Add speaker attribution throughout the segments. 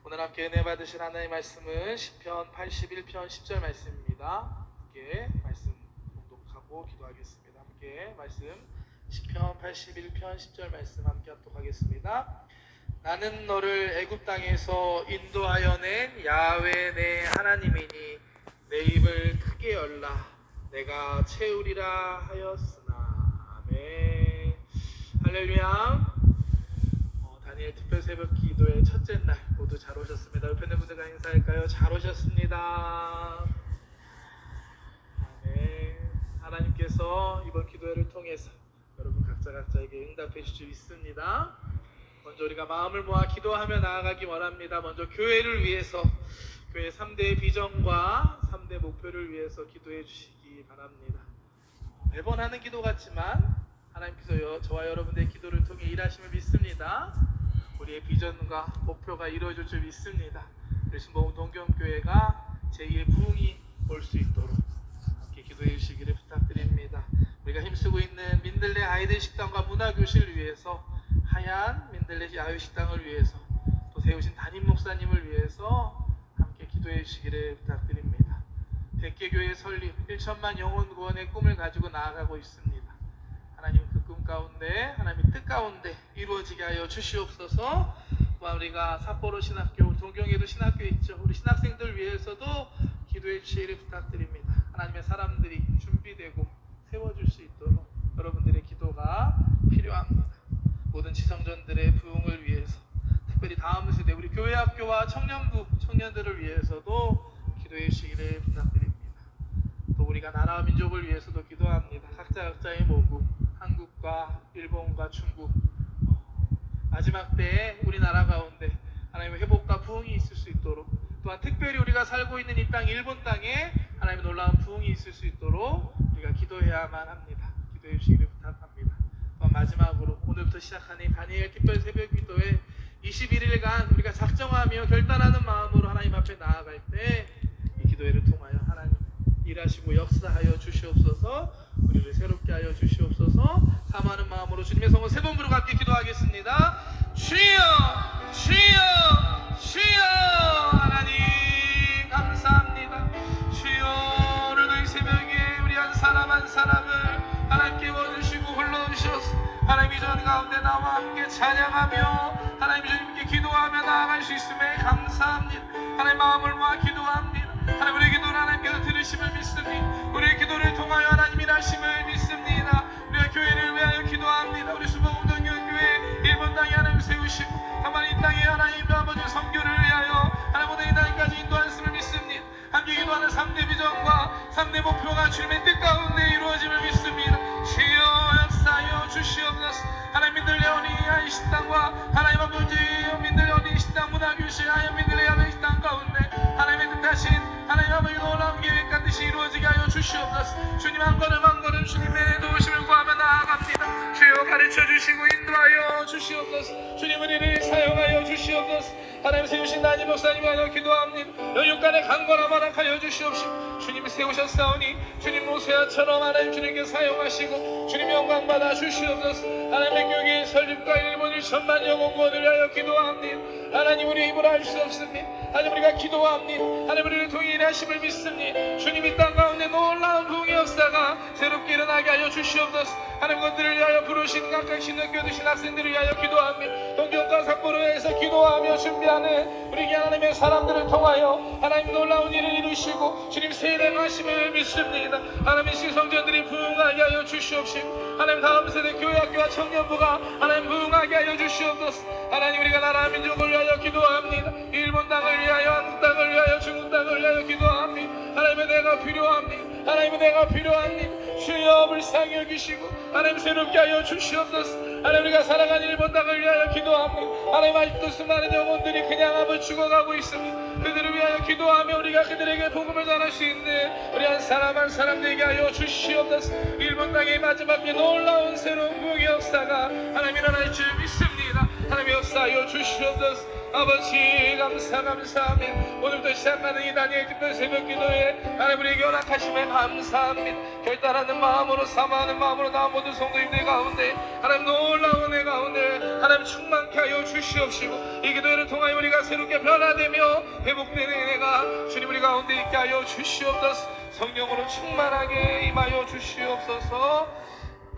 Speaker 1: 오늘 함께 은혜 받으실 하나님의 말씀은 시편 81편 10절 말씀입니다. 함께 말씀 봉독하고 기도하겠습니다. 함께 말씀 시편 81편 10절 말씀 함께 합독하겠습니다. 나는 너를 애굽 땅에서 인도하여 낸 야훼 내 하나님이니 내 입을 크게 열라 내가 채우리라 하였으나. 아멘. 할렐루야. 다니엘 특별 새벽 기도의 첫째 날 모두 잘 오셨습니다. 옆에 있는 분들과 인사할까요? 잘 오셨습니다. 아멘. 하나님께서 이번 기도회를 통해서 여러분 각자에게 응답해 주실 수 있습니다. 먼저 우리가 마음을 모아 기도하며 나아가기 원합니다. 먼저 교회를 위해서, 교회 3대 비전과 3대 목표를 위해서 기도해 주시기 바랍니다. 매번 하는 기도 같지만 하나님께서 저와 여러분들의 기도를 통해 일하심을 믿습니다. 우리의 비전과 목표가 이루어질 줄 믿습니다. 우리 순복음 동경교회가 제2의 부흥이 올 수 있도록 함께 기도해 주시기를 부탁드립니다. 우리가 힘쓰고 있는 민들레 아이들 식당과 문화교실을 위해서, 하얀 민들레 야외 식당을 위해서, 또 세우신 담임 목사님을 위해서 함께 기도해 주시기를 부탁드립니다. 100개 교회 설립, 1천만 영혼 구원의 꿈을 가지고 나아가고 있습니다. 하나님 그 꿈 가운데, 하나님의 뜻 가운데 이루어지게 하여 주시옵소서. 또한 우리가 삿포로 신학교, 동경에도 신학교 있죠. 우리 신학생들 위해서도 기도해 주시기를 부탁드립니다. 하나님의 사람들이 준비되고 세워줄 수 있도록 여러분들의 기도가 필요합니다. 모든 지성전들의 부흥을 위해서, 특별히 다음 세대 우리 교회 학교와 청년부, 청년들을 위해서도 기도해 주시기를 부탁드립니다. 또 우리가 나라와 민족을 위해서도 기도합니다. 각자의 모금, 한국과 일본과 중국, 마지막 때에 우리나라 가운데 하나님의 회복과 부흥이 있을 수 있도록, 또한 특별히 우리가 살고 있는 이 땅 일본 땅에 하나님의 놀라운 부흥이 있을 수 있도록 우리가 기도해야만 합니다. 기도해 주시기를 부탁합니다. 또한 마지막으로 오늘부터 시작하는 다니엘 특별 새벽 기도에 21일간 우리가 작정하며 결단하는 마음으로 하나님 앞에 나아갈 때 이 기도회를 통하여 하나님 일하시고 역사하여 주시옵소서. 우리를 새롭게 하여 주시옵소서. 사모하는 마음으로 주님의 성을 세 번 부르고 함께 기도하겠습니다. 주여, 주여, 주여. 하나님 감사합니다. 주여, 오늘도 이 새벽에 우리 한 사람 한 사람을 하나님 깨워주시고 불러주셔서 하나님 이전 가운데 나와 함께 찬양하며 하나님 주님께 기도하며 나아갈 수 있음에 감사합니다. 하나님 마음을 모아 기도합니다. 하나님 우리의 기도를 하나님께서 들으심을 믿습니다. 우리의 기도를 통하여 하나님 일하심을 믿습니다. 우리가 교회를 위하여 기도합니다. 우리 순복음 동경교회 일본 땅에 하나님 세우시고 다만 이 땅에 하나님 아버지 선교를 위하여 하나님 오늘 이 땅까지 인도하심을 믿습니다. 함께 기도하는 3대 비전과 3대 목표가 주님의 뜻 가운데 이루어짐을 믿습니다. 주여 역사하여 주시옵소서. 하나님 민들레 어린이 아이 식당과 하나님 아버지 민들레 어린이 식당 문화교실 하얀 민들레 야외 식당 가운데 하나님의 뜻하신 하나님 아버지 놀라운 계획과 뜻이 이루어지게 하여 주시옵소서. 주님 한 걸음 한 걸음 주님의 도우심을 구하며 나아갑니다. 주여 가르쳐 주시고 인도하여 주시옵소서. 주님 우리를 사용하여 주시옵소서. 하나님 세우신 담임 목사님을 하여 기도합니다. 영육간에 강건함 허락하여 주시옵시고 주님이 세우셨사오니 주님 모세아처럼 하나님 주님께 사용하시고 주님 영광 받아 주시옵소서. 하나님의 교회 설립과 일본 1천만 영혼 구원을 위하여 기도합니다. 하나님 우리 힘으로 할 수 없습니다. 하나님 우리가 기도합니다. 하나님 우리를 통해 일하심을 믿습니다. 주님 이 땅 가운데 놀라운 부흥의 역사가 새롭게 일어나게 하여 주시옵소서. 하나님 그들을 위하여 부르신 각각 신학교 드신 학생들을 위하여 기도합니다. 동경과 삿포로에서 기도하며 준비하는 우리 하나님의 사람들을 통하여 하나님 놀라운 일을 이루시고 주님 세례하심을 믿습니다. 하나님 시성전들이 부흥하게 하여 주시옵시고 하나님 다음 세대 교회학교와 청년부가 하나님 부흥하게 하여 주시옵소서. 하나님 우리가 나라 민족을 위하여 기도합니다. 일본 땅을 위하여, 한국 땅을 위하여, 중국 땅을 위하여 기도합니다. 하나님의 내가 필요합니다. 하나님의 내가 필요합니다. 주여 불쌍히 여기시고 하나님 새롭게 하여 주시옵소서. 하나님 우리가 살아가는 일본 땅을 위하여 기도합니다. 하나님 아직도 수많은 영혼들이 그냥 아버 죽어가고 있습니다. 그들을 위하여 기도하며 우리가 그들에게 복음을 전할 수 있는 우리 한 사람 한 사람 되게 하여 주시옵소서. 일본 땅의 마지막 놀라운 새로운 부흥의 역사가 하나님 일어날 줄 믿습니다. 하나님 역사하여 주시옵소서. 아버지 감사합니다. 오늘부터 시작하는 이 다니엘 특별 새벽 기도에 하나님 우리에게 허락하심에 감사합니다. 결단하는 마음으로 사모하는 마음으로 나온 모든 성도님들 가운데 하나님 놀라운 애 가운데 하나님 충만케 하여 주시옵시고 이 기도를 통하여 우리가 새롭게 변화되며 회복되는 은혜가 주님 우리 가운데 있게 하여 주시옵소서. 성령으로 충만하게 임하여 주시옵소서.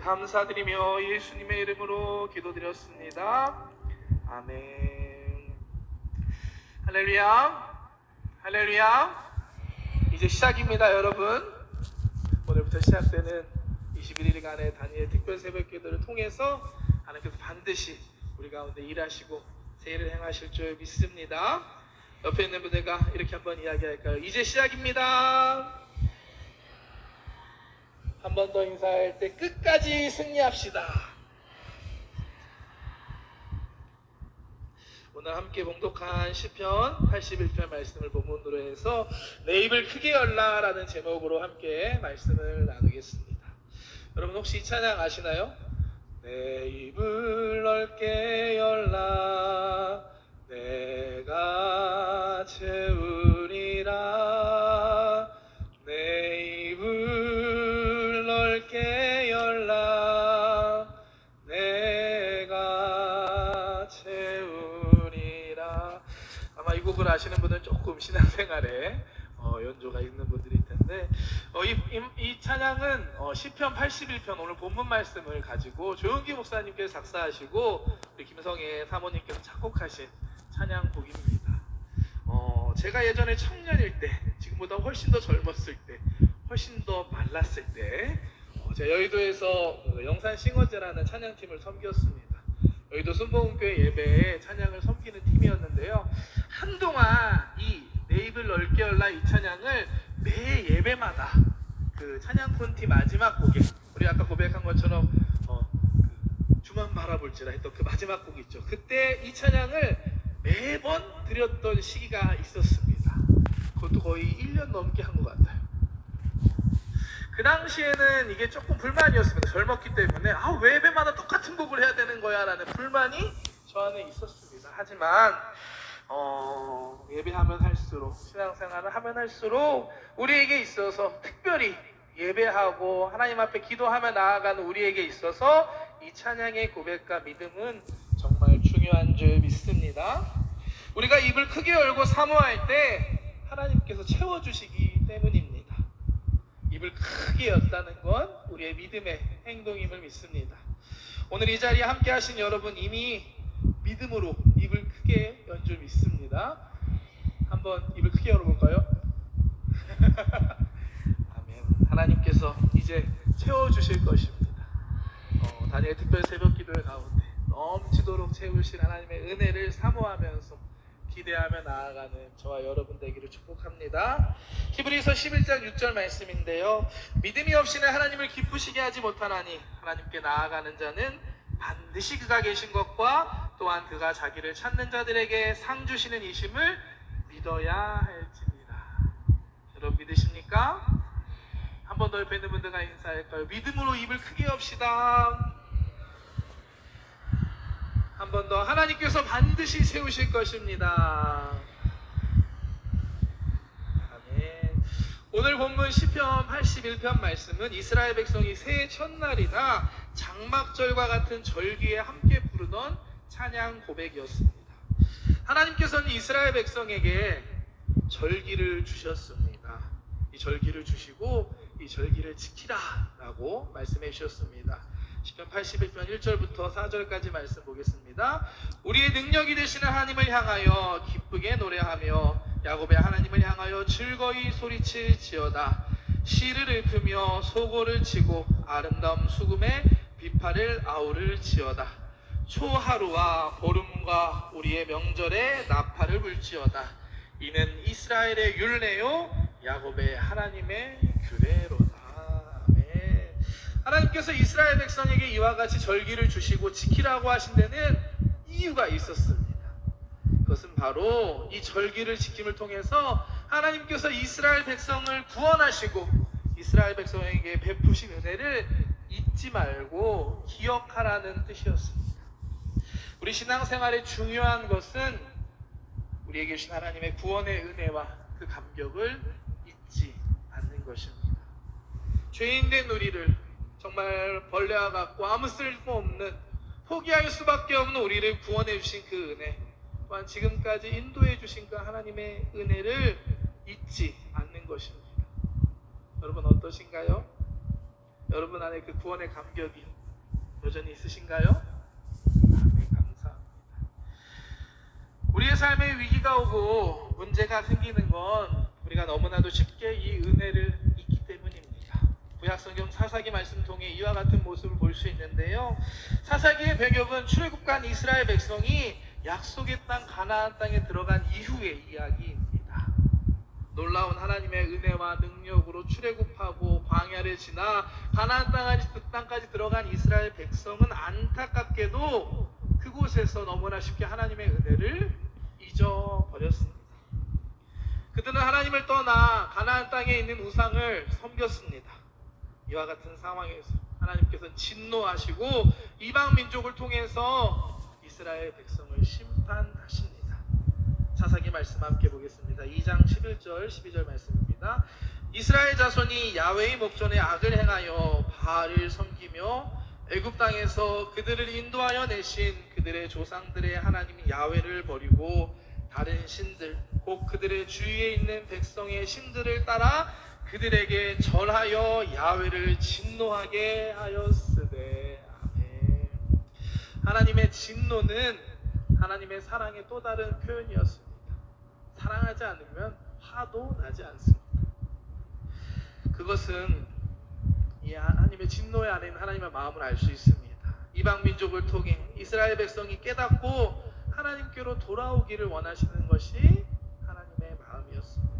Speaker 1: 감사드리며 예수님의 이름으로 기도드렸습니다. 아멘. 할렐루야. 할렐루야. 이제 시작입니다, 여러분. 오늘부터 시작되는 21일간의 다니엘 특별 새벽 기도를 통해서 하나님께서 반드시 우리 가운데 일하시고 세일을 행하실 줄 믿습니다. 옆에 있는 분들과 이렇게 한번 이야기할까요? 이제 시작입니다. 한 번 더 인사할 때 끝까지 승리합시다. 오늘 함께 봉독한 시편 81편 말씀을 본문으로 해서 내 입을 크게 열라 라는 제목으로 함께 말씀을 나누겠습니다. 여러분 혹시 이 찬양 아시나요? 내 입을 넓게 열라 내가 채우리라 내 입을 넓게 열라 내가 채우리라. 아마 이 곡을 아시는 분은 조금 신앙생활에 연조가 있는 분들일 텐데 이 찬양은 시편 81편 오늘 본문 말씀을 가지고 조용기 목사님께서 작사하시고 우리 김성애 사모님께서 작곡하신 찬양곡입니다. 제가 예전에 청년일 때 지금보다 훨씬 더 젊었을 때 훨씬 더 말랐을 때 제가 여의도에서 영산 싱어즈라는 찬양팀을 섬겼습니다. 여의도 순복음교회 예배에 찬양을 섬기는 팀이었는데요. 한동안 이 내 입을 넓게 열라 이 찬양을 매 예배마다 그 찬양콘티 마지막 곡에 우리 아까 고백한 것처럼 주만 바라볼지라 했던 그 마지막 곡 있죠. 그때 이 찬양을 매번 드렸던 시기가 있었습니다. 그것도 거의 1년 넘게 한 것 같아요. 그 당시에는 이게 조금 불만이었습니다. 젊었기 때문에 왜 예배마다 똑같은 곡을 해야 되는 거야 라는 불만이 저 안에 있었습니다. 하지만 예배하면 할수록 신앙생활을 하면 할수록 우리에게 있어서 특별히 예배하고 하나님 앞에 기도하며 나아가는 우리에게 있어서 이 찬양의 고백과 믿음은 정말 중요한 줄 믿습니다. 우리가 입을 크게 열고 사모할 때 하나님께서 채워주시기 때문입니다. 입을 크게 였다는 건 우리의 믿음의 행동임을 믿습니다. 오늘 이 자리에 함께 하신 여러분 이미 믿음으로 입을 크게 연 줄 믿습니다. 한번 입을 크게 열어볼까요? 아멘. 하나님께서 이제 채워주실 것입니다. 다니엘 특별 새벽 기도의 가운데 넘치도록 채우실 하나님의 은혜를 사모하면서 기대하며 나아가는 저와 여러분 되기를 축복합니다. 히브리서 11장 6절 말씀인데요. 믿음이 없이는 하나님을 기쁘시게 하지 못하나니 하나님께 나아가는 자는 반드시 그가 계신 것과 또한 그가 자기를 찾는 자들에게 상 주시는 이심을 믿어야 할지니라. 여러분 믿으십니까? 한 번 더 옆에 있는 분들과 인사할까요? 믿음으로 입을 크게 엽시다. 한 번 더 하나님께서 반드시 세우실 것입니다. 아멘. 오늘 본문 시편 81편 말씀은 이스라엘 백성이 새해 첫날이나 장막절과 같은 절기에 함께 부르던 찬양 고백이었습니다. 하나님께서는 이스라엘 백성에게 절기를 주셨습니다. 이 절기를 주시고 이 절기를 지키라 라고 말씀해 주셨습니다. 시편 81편 1절부터 4절까지 말씀 보겠습니다. 우리의 능력이 되시는 하나님을 향하여 기쁘게 노래하며 야곱의 하나님을 향하여 즐거이 소리칠지어다. 시를 읊으며 소고를 치고 아름다운 수금에 비파를 아우를지어다. 초하루와 보름과 우리의 명절에 나팔을 불지어다. 이는 이스라엘의 율례요 야곱의 하나님의 규례로다. 아멘. 하나님께서 이스라엘 백성에게 이와 같이 절기를 주시고 지키라고 하신 데는 이유가 있었습니다. 그것은 바로 이 절기를 지킴을 통해서 하나님께서 이스라엘 백성을 구원하시고 이스라엘 백성에게 베푸신 은혜를 잊지 말고 기억하라는 뜻이었습니다. 우리 신앙생활의 중요한 것은 우리에게 주신 하나님의 구원의 은혜와 그 감격을 잊지 않는 것입니다. 죄인된 우리를 정말 벌레와 같고 아무 쓸모없는 포기할 수밖에 없는 우리를 구원해 주신 그 은혜, 또한 지금까지 인도해 주신 그 하나님의 은혜를 잊지 않는 것입니다. 여러분 어떠신가요? 여러분 안에 그 구원의 감격이 여전히 있으신가요? 아멘, 감사합니다. 우리의 삶에 위기가 오고 문제가 생기는 건 우리가 너무나도 쉽게 이 은혜를 잊기 때문입니다. 구약성경 사사기 말씀 통해 이와 같은 모습을 볼 수 있는데요. 사사기의 배경은 출애굽한 이스라엘 백성이 약속의 땅 가나안 땅에 들어간 이후의 이야기입니다. 놀라운 하나님의 은혜와 능력으로 출애굽하고 광야를 지나 가나안 땅까지 들어간 이스라엘 백성은 안타깝게도 그곳에서 너무나 쉽게 하나님의 은혜를 잊어버렸습니다. 그들은 하나님을 떠나 가나안 땅에 있는 우상을 섬겼습니다. 이와 같은 상황에서 하나님께서는 진노하시고 이방 민족을 통해서 이스라엘 백성을 심판하십니다. 사사기 말씀 함께 보겠습니다. 2장 11절 12절 말씀입니다. 이스라엘 자손이 야훼의 목전에 악을 행하여 바알을 섬기며 애굽 땅에서 그들을 인도하여 내신 그들의 조상들의 하나님 야훼를 버리고 다른 신들 곧 그들의 주위에 있는 백성의 신들을 따라 그들에게 절하여 야훼를 진노하게 하였으되. 아멘. 하나님의 진노는 하나님의 사랑의 또 다른 표현이었습니다. 사랑하지 않으면 화도 나지 않습니다. 그것은 이 하나님의 진노에 안에 있는 하나님의 마음을 알 수 있습니다. 이방 민족을 통해 이스라엘 백성이 깨닫고 하나님께로 돌아오기를 원하시는 것이 하나님의 마음이었습니다.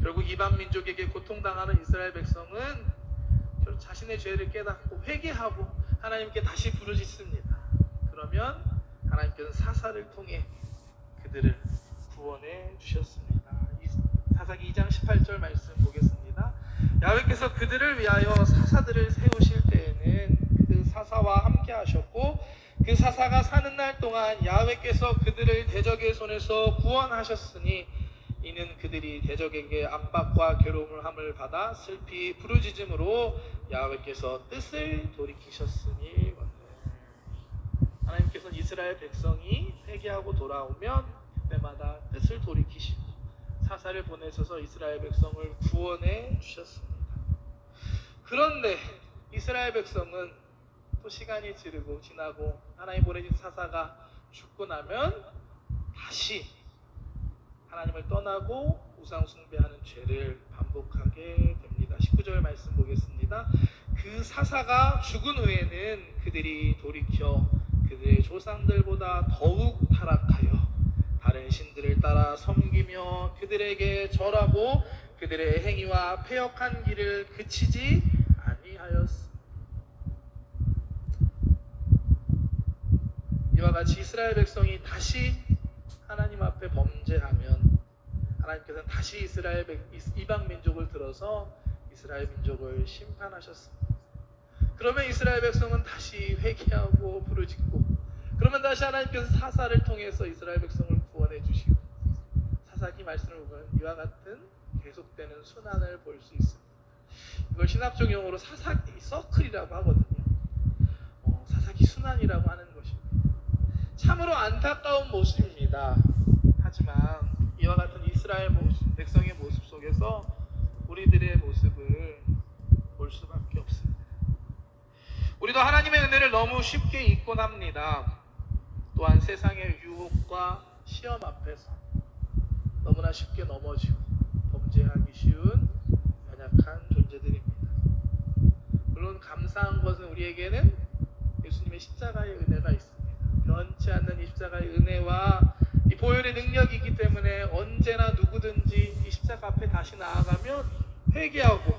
Speaker 1: 결국 이방 민족에게 고통당하는 이스라엘 백성은 결국 자신의 죄를 깨닫고 회개하고 하나님께 다시 부르짖습니다. 그러면 하나님께서는 사사를 통해 그들을 구원해 주셨습니다. 사사기 2장 18절 말씀 보겠습니다. 야훼께서 그들을 위하여 사사들을 세우실 때에는 그 사사와 함께 하셨고 그 사사가 사는 날 동안 야훼께서 그들을 대적의 손에서 구원하셨으니 이는 그들이 대적에게 압박과 괴로움을 함을 받아 슬피 부르짖음으로 야훼께서 뜻을 돌이키셨으니. 하나님께서는 이스라엘 백성이 회개하고 돌아오면 그때마다 뜻을 돌이키시고 사사를 보내셔서 이스라엘 백성을 구원해 주셨습니다. 그런데 이스라엘 백성은 또 시간이 지나고 하나님 보내신 사사가 죽고 나면 다시 하나님을 떠나고 우상 숭배하는 죄를 반복하게 됩니다. 19절 말씀 보겠습니다. 그 사사가 죽은 후에는 그들이 돌이켜 그들의 조상들보다 더욱 타락하여 다른 신들을 따라 섬기며 그들에게 절하고 그들의 행위와 패역한 길을 그치지 아니하였습니다. 이와 같이 이스라엘 백성이 다시 하나님 앞에 범죄하면 하나님께서는 다시 이방 민족을 들어서 이스라엘 민족을 심판하셨습니다. 그러면 이스라엘 백성은 다시 회개하고 부르짖고 그러면 다시 하나님께서 사사를 통해서 이스라엘 백성을 구원해 주시고 사사기 말씀을 보면 이와 같은 계속되는 순환을 볼 수 있습니다. 이걸 신학적 용어로 사사기 서클이라고 하거든요. 사사기 순환이라고 하는 것입니다. 참으로 안타까운 모습입니다. 하지만 이와 같은 이스라엘 백성의 모습 속에서 우리들의 모습을 볼 수밖에 없습니다. 우리도 하나님의 은혜를 너무 쉽게 잊곤 합니다. 또한 세상의 유혹과 시험 앞에서 너무나 쉽게 넘어지고 범죄하기 쉬운 연약한 존재들입니다. 물론 감사한 것은 우리에게는 예수님의 십자가의 은혜가 있습니다. 변치 않는 이 십자가의 은혜와 이 보혈의 능력이 있기 때문에 언제나 누구든지 이 십자가 앞에 다시 나아가면 회개하고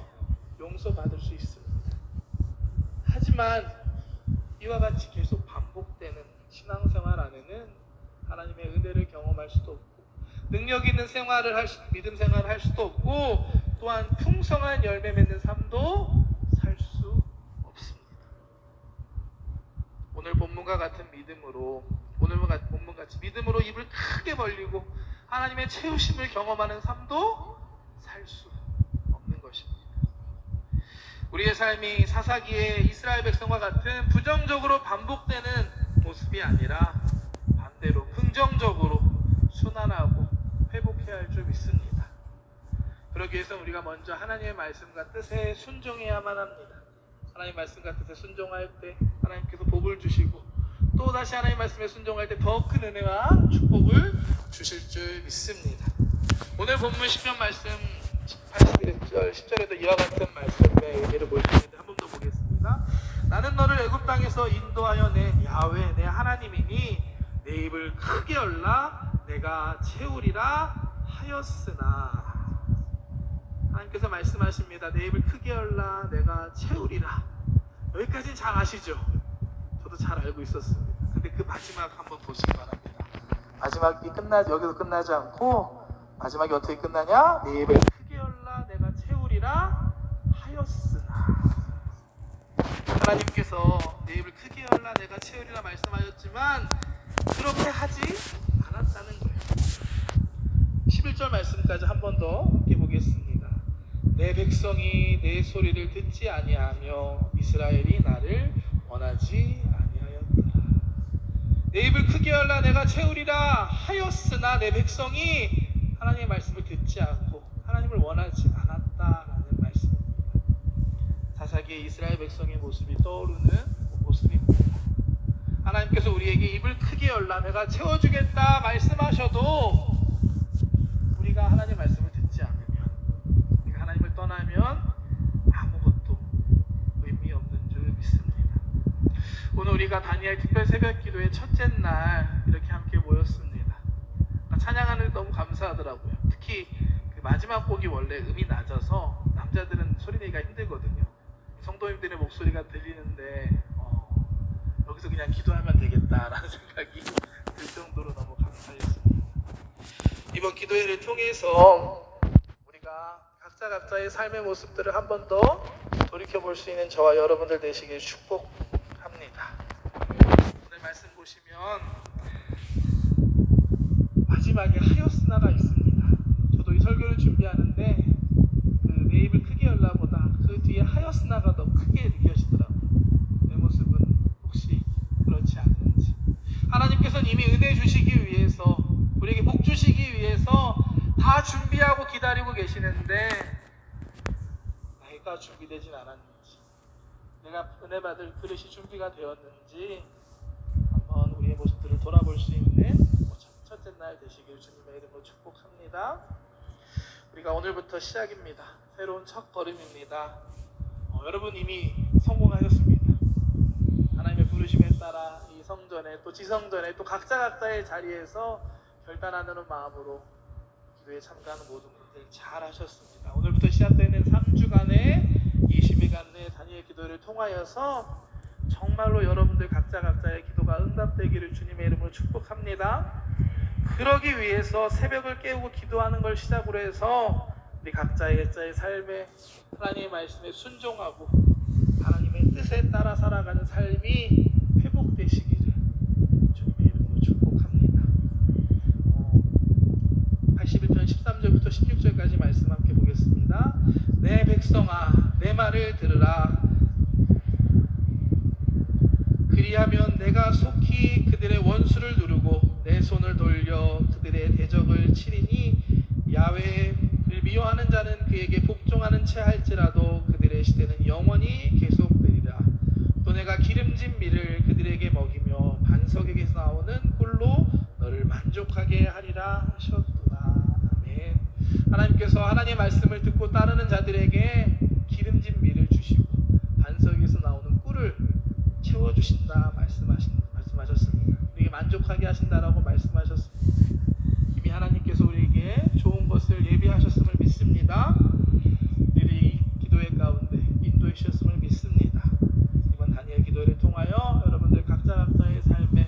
Speaker 1: 용서받을 수 있습니다. 하지만 이와 같이 계속 반복되는 신앙생활 안에는 하나님의 은혜를 경험할 수도 없고 능력 있는 믿음 생활을 할 수도 없고 또한 풍성한 열매 맺는 삶도 살 수 없습니다. 오늘 본문과 같은 믿음으로 본문같이 믿음으로 입을 크게 벌리고 하나님의 채우심을 경험하는 삶도 살 수 없는 것입니다. 우리의 삶이 사사기의 이스라엘 백성과 같은 부정적으로 반복되는 모습이 아니라 반대로 긍정적으로 순환하고 회복해야 할 줄 믿습니다. 그러기 위해서 우리가 먼저 하나님의 말씀과 뜻에 순종해야만 합니다. 하나님의 말씀과 뜻에 순종할 때 하나님께서 복을 주시고 또다시 하나님의 말씀에 순종할 때 더 큰 은혜와 축복을 주실 줄 믿습니다. 오늘 본문 시편 말씀 81절 10절에도 이와 같은 말씀의 의미를 볼 수 있는데 한 번 더 보겠습니다. 나는 너를 애굽 땅에서 인도하여 낸 야훼 내 하나님이니 내 입을 크게 열라 내가 채우리라 하였으나. 하나님께서 말씀하십니다. 내 입을 크게 열라 내가 채우리라. 여기까지는 잘 아시죠? 저도 잘 알고 있었습니다. 근데 그 마지막 한번 보시기 바랍니다. 마지막이 여기서 끝나지 않고 마지막이 어떻게 끝나냐? 내 입을 크게 열라 내가 채우리라 하였으나. 하나님께서 내 입을 크게 열라 내가 채우리라 말씀하셨지만 그렇게 하지 않았다는 거예요. 11절 말씀까지 한 번 더 함께 보겠습니다. 내 백성이 내 소리를 듣지 아니하며 이스라엘이 나를 원하지 아니하였더라. 내 입을 크게 열라 내가 채우리라 하였으나 내 백성이 하나님의 말씀을 듣지 않고 하나님을 원하지 않았다라는 말씀입니다. 사사기의 이스라엘 백성의 모습이 떠오르는 모습입니다. 하나님께서 우리에게 입을 크게 열라 내가 채워주겠다 말씀하셔도 우리가 하나님의 말씀을 듣지 않으면 우리가 하나님을 떠나면 아무것도 의미 없는 줄 믿습니다. 오늘 우리가 다니엘 특별 새벽 기도의 첫째 날 이렇게 함께 모였습니다. 찬양하는 게 너무 감사하더라고요. 특히 그 마지막 곡이 원래 음이 낮아서 남자들은 소리 내기가 힘들거든요. 성도님들의 목소리가 들리는데 여기서 그냥 기도하면 되겠다라는 생각이 들 정도로 너무 감사했습니다. 이번 기도회를 통해서 우리가 각자의 삶의 모습들을 한 번 더 돌이켜볼 수 있는 저와 여러분들 되시길 축복합니다. 오늘 말씀 보시면 마지막에 하였으나가 있습니다. 저도 이 설교를 준비하는데 그 내 입을 크게 열라보다 그 뒤에 하였으나가 더 크게 느껴지더라고요. 내 모습은 혹시 그렇지 않는지. 하나님께서는 이미 은혜 주시기 위해서 우리에게 복 주시기 위해서 다 준비하고 기다리고 계시는데 내가 준비되진 않았는지 내가 은혜 받을 그릇이 준비가 되었는지 한번 우리의 모습들을 돌아볼 수 있는 첫째 날 되시길 주님의 이름으로 축복합니다. 우리가 오늘부터 시작입니다. 새로운 첫 걸음입니다. 여러분 이미 성공하셨습니다. 하나님의 부르심에 따라 이 성전에 또 지성전에 또 각자의 자리에서 결단하는 마음으로 기도에 참가하는 모든 분들 잘 하셨습니다. 오늘부터 시작되는 3주간의 20일간의 다니엘 기도를 통하여서 정말로 여러분들 각자의 기도가 응답되기를 주님의 이름으로 축복합니다. 그러기 위해서 새벽을 깨우고 기도하는 걸 시작으로 해서 우리 각자의 삶에 하나님의 말씀에 순종하고 하나님의 뜻에 따라 살아가는 삶이 회복되시기를 주님의 이름으로 축복합니다. 81편 13절부터 16절까지 말씀 함께 보겠습니다. 내 백성아 내 말을 들으라. 그리하면 내가 속히 그들의 원수를 누르고 내 손을 돌려 그들의 대적을 치리니 야훼를 미워하는 자는 그에게 복종하는 채 할지라도 그들의 시대는 영원히 계속되리라. 또 내가 기름진 밀을 그들에게 먹이며 반석에게서 나오는 꿀로 너를 만족하게 하리라 하셨도다. 아멘. 하나님께서 하나님의 말씀을 듣고 따르는 자들에게 기름진 밀을 주시고 반석에서 나오는 꿀을 채워주신다 말씀하셨습니다. 우리에게 만족하게 하신다라고 말씀하셨습니다. 이미 하나님께서 우리에게 좋은 것을 예비하셨음을 믿습니다. 우리를 이 기도회 가운데 인도해 주셨음을 믿습니다. 이번 다니엘 기도를 통하여 여러분들 각자의 삶에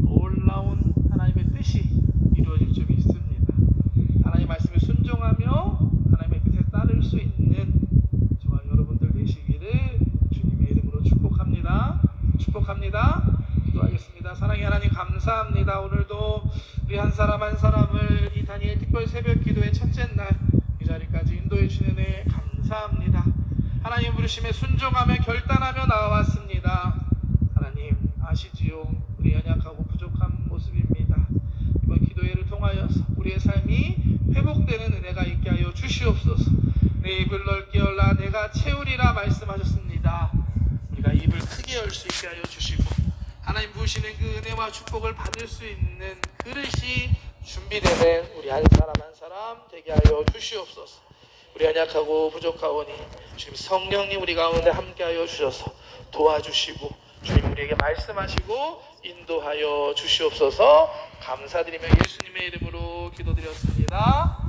Speaker 1: 놀라운 하나님의 뜻이 이루어질 줄 믿습니다. 하나님의 말씀에 순종하며 하나님의 뜻에 따를 수 있는 저와 여러분들 되시기를 주님의 이름으로 축복합니다. 기도하겠습니다. 사랑의 하나님 감사합니다. 오늘도 우리 한 사람 한 사람을 이 다니엘 특별 새벽 기도의 첫째 날 이 자리까지 인도해 주시는 애 감사합니다. 하나님 부르심에 순종하며 결단하며 나와왔습니다. 하나님 아시지요? 우리 연약하고 부족한 모습입니다. 회복되는 은혜가 있게 하여 주시옵소서. 내 입을 넓게 열라 내가 채우리라 말씀하셨습니다. 우리가 입을 크게 열 수 있게 하여 주시고 하나님 부으시는 그 은혜와 축복을 받을 수 있는 그릇이 준비되는 우리 한 사람 되게 하여 주시옵소서. 우리 연약하고 부족하오니 주님 성령님 우리 가운데 함께하여 주셔서 도와주시고 주님 우리에게 말씀하시고 인도하여 주시옵소서. 감사드리며 예수님의 이름으로 기도드렸습니다.